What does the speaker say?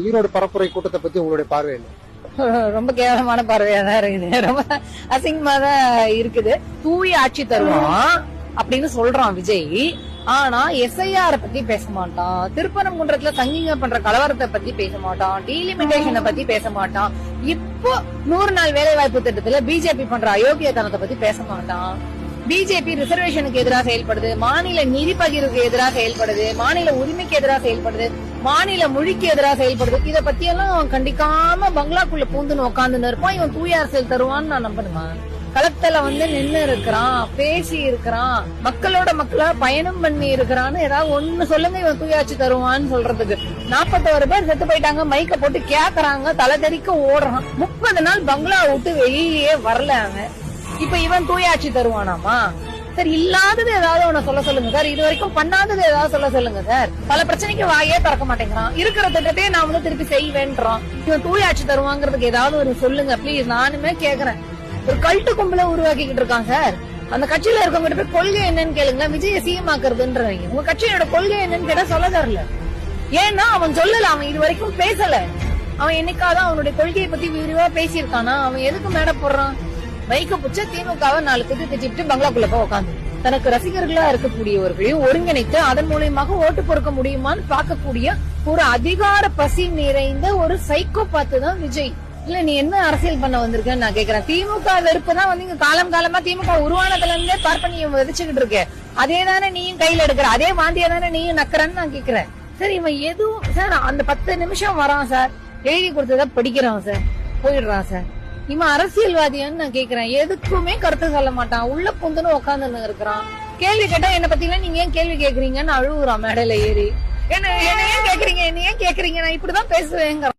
ஈரோடு பரப்புரை கூட்டத்தை பத்தி உங்களுடைய பார்வை என்ன? ரொம்ப கேவலமான பார்வையா தான் இருக்குது. ரொம்ப அசிங்கமா தான் இருக்குது. தூய ஆட்சி தருவான் அப்படின்னு சொல்றான் விஜய். ஆனா SIR பத்தி பேச மாட்டான், திருப்பரங்குன்றத்துல சங்கிங்க பண்ற கலவரத்தை பத்தி பேச மாட்டான், டீலிமிட்டேஷனை பத்தி பேச மாட்டான், இப்போ 100 நாள் வேலை வாய்ப்பு திட்டத்துல பிஜேபி பண்ற அயோக்கியத்தனத்தை பத்தி பேச மாட்டான். பிஜேபி ரிசர்வேஷனுக்கு எதிராக செயல்படுது, மாநில நிதி பகிர்வுக்கு எதிராக செயல்படுது, மாநில உரிமைக்கு எதிராக செயல்படுது, மாநில மொழிக்கு எதிராக செயல்படுது. இத பத்தி எல்லாம் கண்டிக்காம பங்களாக்குள்ள பூந்துன்னு உட்காந்துன்னு இருப்பான். இவன் தூய அரசியல் தருவான்னு நான் நம்பணுமா? களத்துல நின்னு இருக்கிறான், பேசி இருக்கிறான், மக்களா பயணம் பண்ணி இருக்கிறான்னு ஏதாவது ஒண்ணு சொல்லுங்க. இவன் தூயாட்சி தருவான்னு சொல்றதுக்கு 41 பேர் செத்து போயிட்டாங்க, மைக்க போட்டு கேக்குறாங்க, தலை தெறிக்க ஓடுறான். 30 நாள் பங்களா விட்டு வெளியே வரல அவன். இப்ப இவன் தூயாட்சி தருவானாமா? சார், இல்லாதது ஏதாவது ஒண்ணு சொல்ல சொல்லுங்க சார். இது வரைக்கும் பண்ணாதது ஏதாவது சொல்ல சொல்லுங்க சார். பல பிரச்சனைக்கு வாயே திறக்க மாட்டேங்கிறான். இருக்கிற திட்டத்தையே நான் திருப்பி செய்வேன்றான். இவன் தூயாட்சி தருவாங்கிறதுக்கு ஏதாவது ஒரு சொல்லுங்க ப்ளீஸ். நானுமே கேக்குறேன். ஒரு கல்ட்டு கும்பல உருவாக்கிட்டு இருக்கான் சார். அந்த கட்சியில இருக்கவங்க போய் கொள்கை என்னன்னு கேளுங்க. விஜய சிஎம் ஆக்குறதுன்றீங்க. உங்க கட்சியோட கொள்கை என்னன்னு கேட்டா சொல்ல தரல. ஏன்னா அவன் சொல்லல, அவன் இது வரைக்கும் பேசல. அவன் என்னைக்காதான் அவனுடைய கொள்கையை பத்தி விரிவா பேசியிருக்கானா? அவன் எதுக்கு மேட போடுறான்? மைக்க புச்ச திமுகவை 4 பேருக்கு திட்டிட்டு பங்களாக்குள்ள போய் உட்காந்து தனக்கு ரசிகர்களா இருக்கக்கூடியவர்களையும் ஒருங்கிணைத்து அதன் மூலியமாக ஓட்டு பொறுக்க முடியுமான்னு பார்க்கக்கூடிய ஒரு அதிகார பசி நிறைந்த ஒரு சைக்கோபாத்து தான் விஜய். இல்ல, நீ என்ன அரசியல் பண்ண வந்திருக்கன்னு நான் கேக்குறேன். திமுக வெறுப்பு தான் இங்க காலமா திமுக உருவானதுல இருந்தே பார்ப்பனியம் விதைச்சுக்கிட்டு இருக்கு. அதே தானே நீயும் கையில எடுக்கிற, அதே வாந்தியா தானே நீயும் நக்கறன்னு நான் கேக்குறேன். சார், இவன் எதுவும் சார் அந்த 10 நிமிஷம் வரான் சார், எழுதி கொடுத்ததா படிக்கிறான் சார், போயிடுறான் சார். இவன் அரசியல்வாதியான்னு நான் கேக்குறேன். எதுக்குமே கருத்து சொல்ல மாட்டான், உள்ள புந்துன்னு உட்காந்துன்னு இருக்கிறான். கேள்வி கேட்டா என்ன பத்தி எல்லாம் நீங்க ஏன் கேள்வி கேக்குறீங்கன்னு அழுகுறான் மேடையில ஏறி. என்ன ஏன் கேக்குறீங்க, நான் இப்படிதான் பேசுவேங்க.